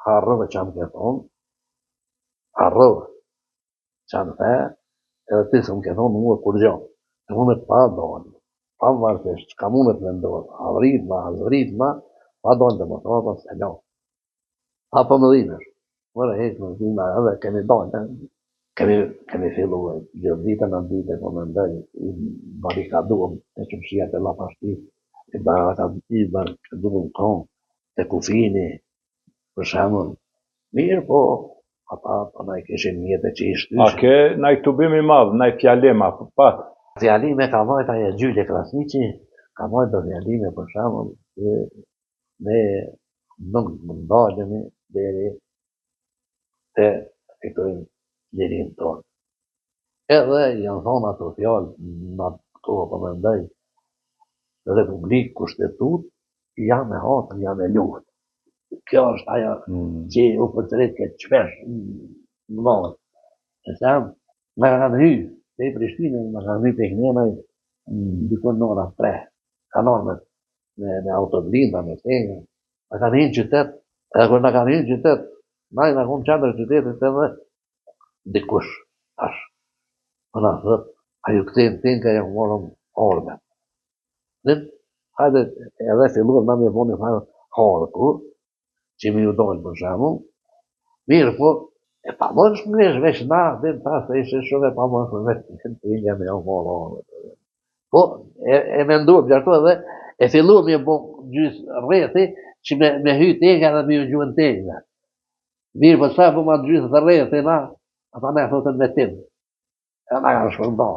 harrëve që më këtonë, harrëve që më the, edhe ti se më këtonë mua kur gjonë. E më me pa donë, pa më vartesht, që ka më me të vendonë, azvritma, pa donë dhe më të rata se gjonë. Pa për më dhimesh, mërë heqë më dhime edhe kemi donë, kemi filluar gjithë ditën në ditë po mendoj i barikaduam te çmshia te llafashti i barikaduam kon te kufini për shembull. Mirë po ata na i kishin mjetet që i A shtysh. ke naj tubim i madh, naj fjalim apo pat? Fjalime ka marrë ajo Gjyle Krasniqi, ka marrë do fjalime për shembull që ne nuk ndalemi deri te fitojmë lirin tonë. Edhe janë thonë ato fjalë në atë kohë po mendoj, Republikë Kushtetut, jam e hatër, jam e luftë. Kjo është ajo që u përtërit këtë qvesh në mëllët. E sam, me kanë hy, te i Prishtinë, me kanë hy për kënjënaj, dikon në ora 3. Kanë orë me autoblinda, me tega. Me kanë hy në qytet, edhe kër në kanë hy në qytet, na i në konë qatër qytetit edhe dikush, tash. Për në thët, a ju këtejnë tinka e morëm orme. Dhe, hajde, edhe filluar na me voni hajde harku, që mi ju dojnë për shemull, mirë po, e pa mërë shmënesh veç na, dhe ta se ishe shumë e pa mërë shmënesh veç në tinga me jo morë orme. Po, e menduam gjashtu edhe, e filluam me bo gjysë rrethi, që me hy tinga dhe me ju gjuhën tinga. Mirë po sa po ma gjysë të rrethi na, ata ne thotën me tim. E na kanë shpërnda.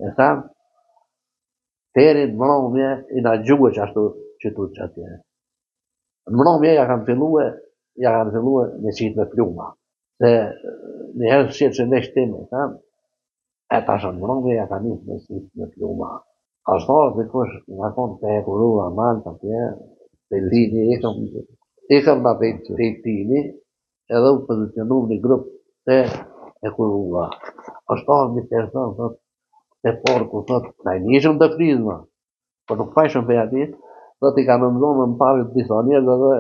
E tham, terin mëromje i na gjuhë që ashtu që tu që atje. Në mëromje ja kanë filluar me qitë me pluma. Se njëherë shqetë që ne shtime, tham, e tashë në mëromje ja kanë njështë me qitë me pluma. Ashtu dhe kush nga konë të e kurua malë atje, pejtini, ikëm nga pejtini, edhe u pozicionu një grupë të e kurua. Ashtu një person, thot, te porku, thot, na i njëshëm të frizma, por nuk fajshëm për ati, thot i ka në mëzonë në parë të disa njerë dhe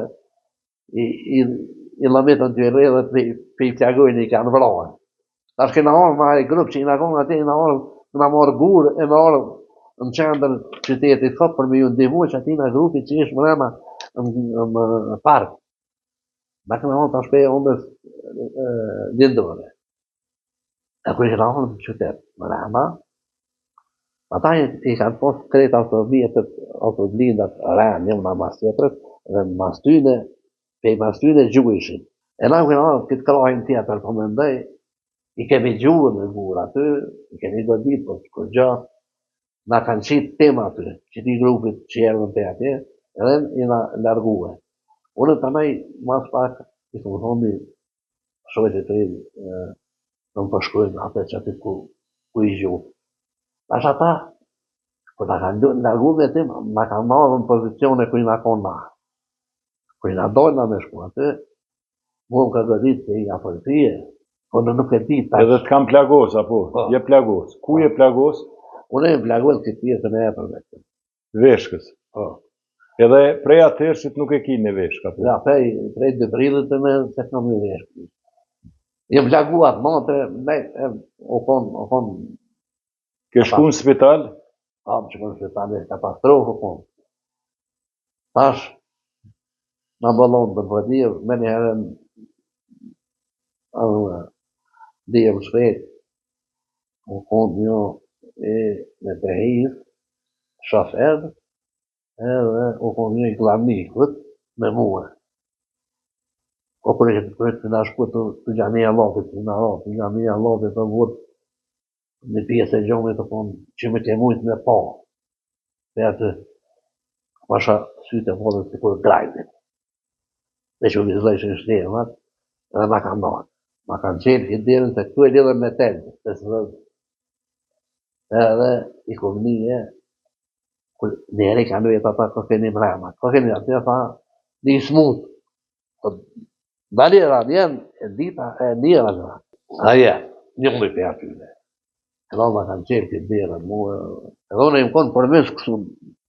i lametën të rrë dhe për i plagojnë i kanë vrojnë. Tash kena orë ma e grupë që i në konë ati, i në orë, në morë gurë, e në orë në qendër qytetit thot për me ju ndihmu që ati në grupi që ishë mrema në park. Na kena orë tash për e ondës lindore. E kërë kena orë në qytet, mrema, ata i kanë posë kretë autoblindat rënë, një në mas tjetërët, dhe mas tyne gjuishin. E na kena orë këtë krahin tjetër, po mendoj, i kemi gjuhën në gurë aty, i kemi godit, po që gjatë, na kanë qitë tema aty, që ti grupit që erën të atje, edhe i na largue. Unë të nej, mas pak, i këmë thonë, shojtë të rritë, në më përshkojnë atë që aty ku i gjuhë. Tash ata, po ta kanë largu me tim, na kanë marrë në pozicione ku i na konë na. Ku i na dojnë na me shku aty, mu më ka godit se i nga policie, po në nuk e di tash. Edhe të kam plagos, apo? Po. Je plagos. Ku je plagos? Unë e plagos këtë pjesën e epërme. Veshkës. Po. Edhe prej atërshit nuk e ki në veshk, apo? Ja, prej dëbrilit të me se kam një veshkë. Jem plaguat, monte, o konë, Ke shku në spital? që konë shpitale, katastrofë, o konë. Tash, në balon të përdirë, me një herën, dhjem shpet, o konë një me behis, shafer, edhe o konë një glamikët me muë. O kërë që të kërët të nga shku të gjamia lopit, të gjamia lopit të vërë në pjesë e gjomit të konë që me të mujtë me pa. Dhe atë, pasha sytë e vodën të kërë grajnit. Dhe që u vizlejshë në shtemat, edhe na kanë nërë. Ma kanë qenë këtë dirën se këtu e lidhër me tentë. Edhe i kom një, njëri kanë vetë ata këkeni mrema. Këkeni atë e tha, një smutë. Dalira vjen e dita e njëra nga. Aja, një më i për atyre. Edhe ma kanë qenë këtë dirën mua. Edhe unë e më konë përmes kësu.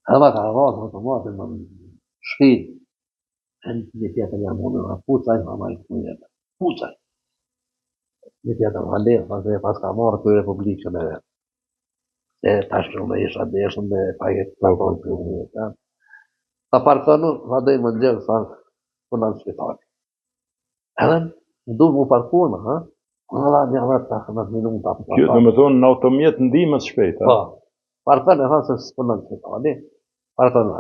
Edhe ma kanë vasë automatin më shpinë. E një tjetër jam unë, pucaj, ma i këtu jetë. Pucaj. Një tjetër ma lefë, pas ka marrë për Republikën e vetë. E tash që me isha deshën dhe pajet të tonë për unë. Ta parkonu, va dojnë më ndjerë sa për në spitalë. Edhe, në du mu parkona, Valla një vetë 15 minuta. Kjo do të thonë në automjet ndihmës shpejt, Po. Partën e thasë se s'punën shpitali. Partën e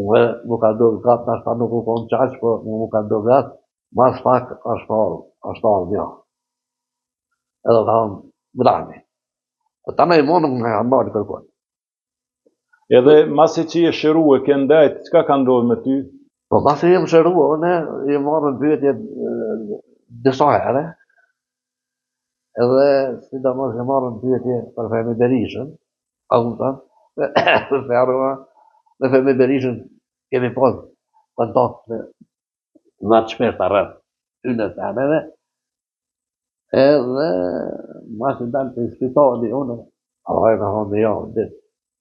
uve mu ka do gatë, nashta nuk u konë qaqë, po mu ka do gatë, mas pak është arë një. Edhe ka thonë, vrani. Ta me i monëm nga kanë marrë kërkon. Edhe masi që je shërua, ke ndajt, çka ka ndodhur me ty? Po pasi jem shërua, une i marrën pyetje disa herë, edhe sidomos e marrën pyetje për Fehmi Berishën, a kupton? Me Fehmi Berishën kemi pas kontakt me të shpeshta rreth tyne temeve, edhe mas i dalë të spitali unë, Allah e ka thonë jo,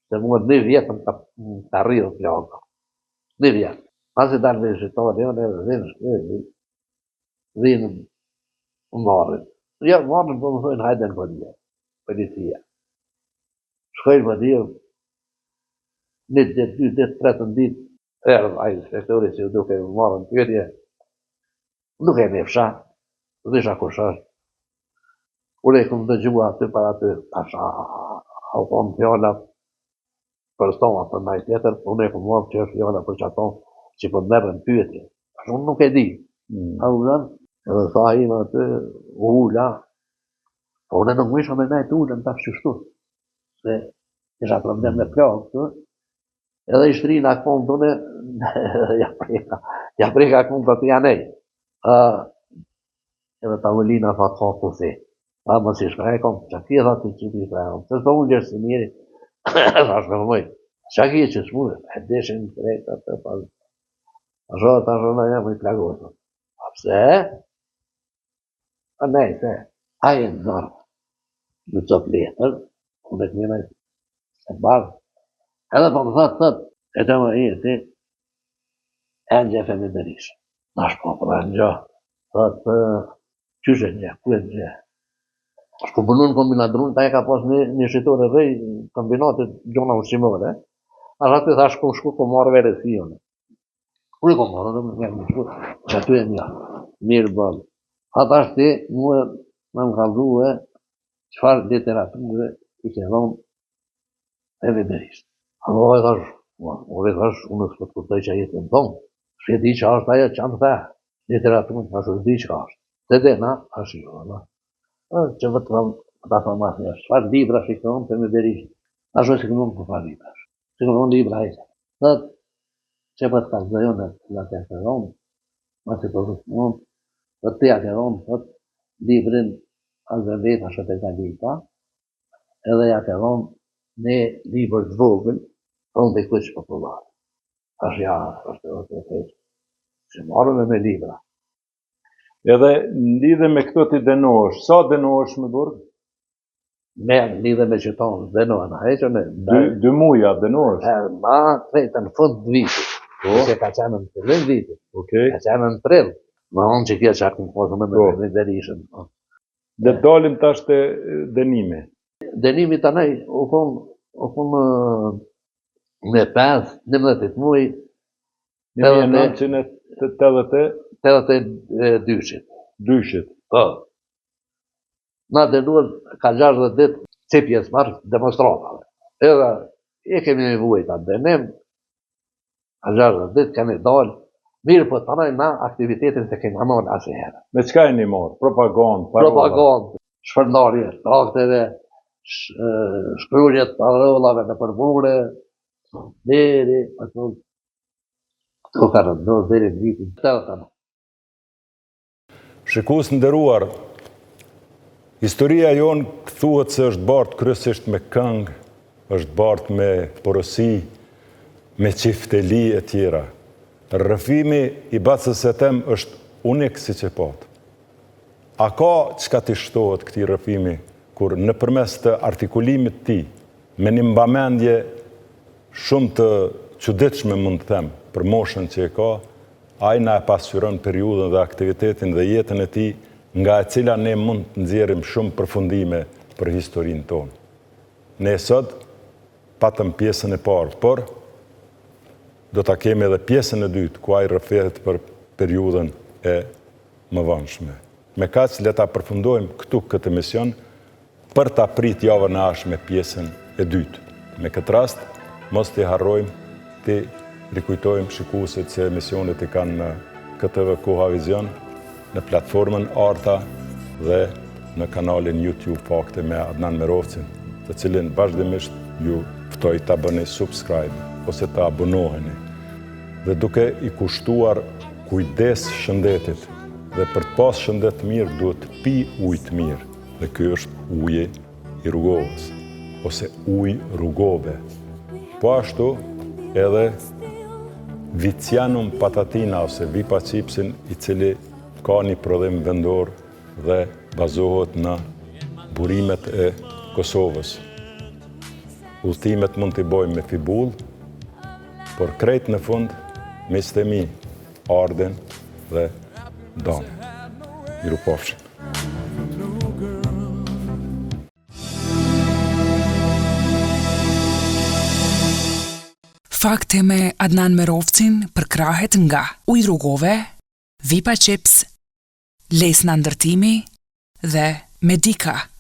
se mua 2 vjetëm të rridhë plaka. 2 vjetë. Mas i dalë të spitali unë, edhe dhinë më marrin. Ja, marrin po më thojnë hajden për një, policia. Shkojnë për një, 1 ditë, 2 ditë, 3 ditë, erdhë a inspektori që duke më marrën pyetje, duke me fsha, dhisha kush është. Unë e këmë dëgjua aty para aty, asha, a thonë fjallat për stoma për naj tjetër, unë e këmë marrë që është fjallat për që ato që për merën pyetje. Unë nuk e di. A u dhenë, edhe tha i më aty, u ula, po unë nuk misha me najtë ullën të fshështu, se isha problem me plakë, edhe i shtrinë a këmë të une, ja preka këmë të të janej. Edhe ta ullina fa të fa të se. Ta më si shkrejkom, që ki e tha të që ti shkrejkom, se s'po unë gjërë si njëri, tha shkrejkomoj, që ki e që shmurë, e deshin krejtë atë pas. A shohë ta shohë jam i plagosë. A pse? A nej, se, a e në nërë, në cop letër, unë e të njëna e barë. Edhe po më thëtë, e të më i e ti, e në gjefe me Berishë. Nash po për e në gjohë, thëtë, qyshe një, ku e në gjë? Shku punu në kombinatrunë, ta e ka pas një shqitore rej, kombinatit gjona ushqimore. Ashtë aty tha shku ko marrë vere si jone. Unë i ko marrë, dhe më njerë më shku, që aty e një, mirë bëllë. Ata është ti, mu e më kaldu e, qëfar literaturë i ke dhonë e me Berishë. Alo e thash, unë s'po të kuptoj që jetë në tonë. Shke di që është ajo që anë the, literaturën, ashtë di që është. Te dena, ashtë jo, Allah. Që vëtë ta thë mas një, shfar libra shikënon për me Berishë. Ashtë shikënon për far libra. Shikënon libra e që. Thët, që për të ka zëjon e të të të ronë, ma që për të mund, thët të ja të ronë, thët, librin Alverbet ashtë të ka lipa, edhe ja të ronë në libër të vogël, ronë dhe këqë popularë. Ashtë ja, ashtë të të që marrën me libra. Edhe lidhe me këto ti denohesh, sa denohesh me burg? Me lidhe me qëtonë, denohen, a heqë në... 2 muja denohesh? Ma krejtë në fund të vitit, se ka qenë në të lën vitit, Okej. ka qenë në prill, ma unë që kje që akëm posë me Berishën. Dhe dalim tash të denimi. Denimi të nej, u konë me 5-11 muj, 1982. 82. Po. Na denuar ka 60 ditë që pjesë marrë demonstratave. Edhe e kemi vujt atë denim, ka 60 ditë kemi dalë, mirë po të na aktivitetin se kemi marrë asë herë. Me çka e një marrë? Propagandë, parola? Propagandë, shpërndarje, trakteve, shkrurjet parolave në përmure, deri, ato, këto ka rëndohë deri në vitin 80. Shikus nderuar, historia jonë thuhet se është bartë kryesisht me këngë, është bartë me porosi, me qifteli e tjera. Rrëfimi i Bacës së Tem është unik si që patë. A ka çka t'i shtohet këtij rrëfimi, kur nëpërmes të artikulimit ti, me një mbamendje shumë të çuditshme mund të them, për moshën që e ka, ai na e pasqyron periudhën dhe aktivitetin dhe jetën e tij, nga e cila ne mund të nxjerrim shumë përfundime për historinë tonë. Ne sot patëm pjesën e parë, por do ta kemi edhe pjesën e dytë, ku ai rrëfehet për periudhën e mëvonshme. Me kaq le ta përfundojmë këtu këtë emision për ta prit javën e ardhshme pjesën e dytë. Me këtë rast, mos t'i harrojmë të rikujtojmë shikuesit se emisionet i kanë në KTV Koha Vizion, në platformën Arta dhe në kanalin YouTube Fakte me Adnan Merovcin, të cilin vazhdimisht ju ftoj ta bëni subscribe ose ta abonoheni. Dhe duke i kushtuar kujdes shëndetit dhe për të pas shëndet mirë duhet të pi ujë të mirë, dhe ky është uji i rrugovës ose uji rrugove. Po ashtu edhe Vicianum patatina ose vipa chipsin, i cili ka një prodhim vendor dhe bazohet në burimet e Kosovës. Udhëtimet mund t'i bojmë me fibull, por krejt në fund miqtë e mi ardhen dhe danë. Mirupafshim. Fakte me Adnan Merovcin përkrahet nga ujë rrugove, Vipa Chips, lesna ndërtimi dhe Medika.